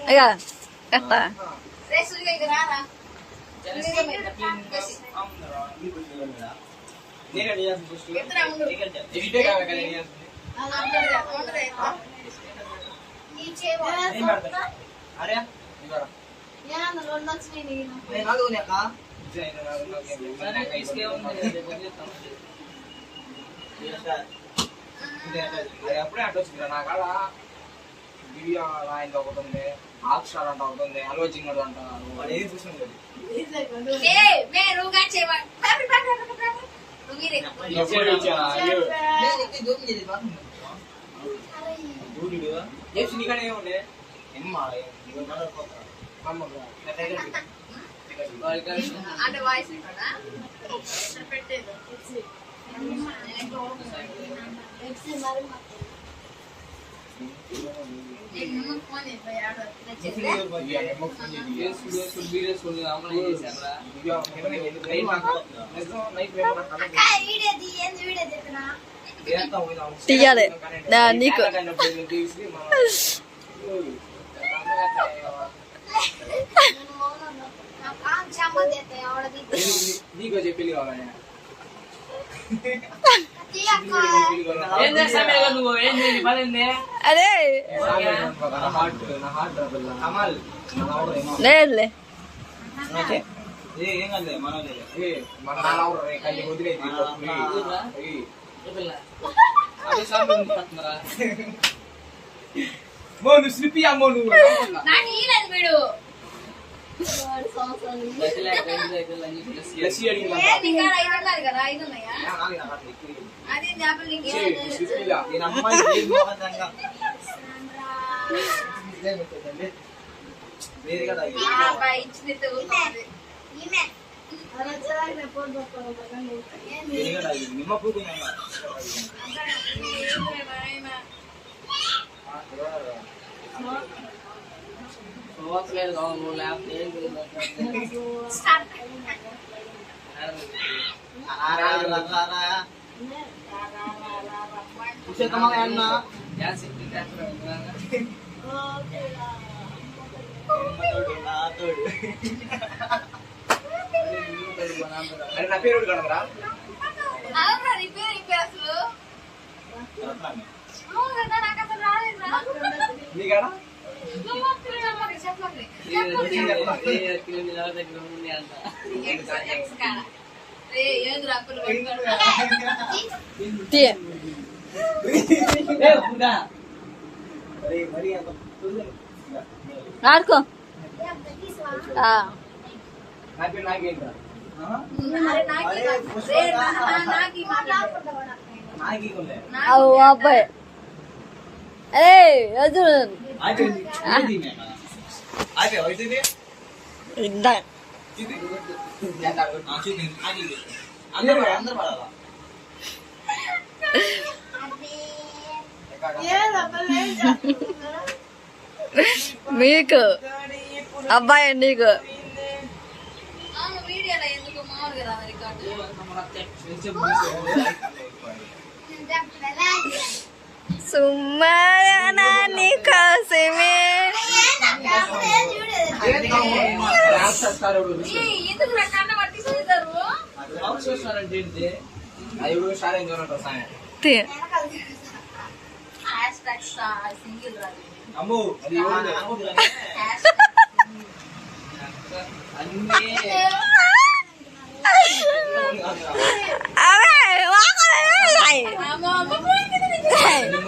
Iya, kata. అప్పుడే అడ్డు వచ్చింది నాకాడ దివ్య ఆయన అవుతుంది ఆక్షాలు అంట అవుతుంది ఆలోచించడు అంటారు వాడు ఏది చూసినాడు నీకనే ఏముండే అంటే వాయిస్ పెట్టేది తీయాలి నీకు నీకు చెప్పి కావాలి అరే లేదులే మోను స్లిప్పి అమ్మో నువ్వు నా పేరు కడగరా నీకడా ఆడుకో అబ్బాయి అరే అర్జున్ మీకు అబ్బాయి నీకు సుమ్మని కోసమే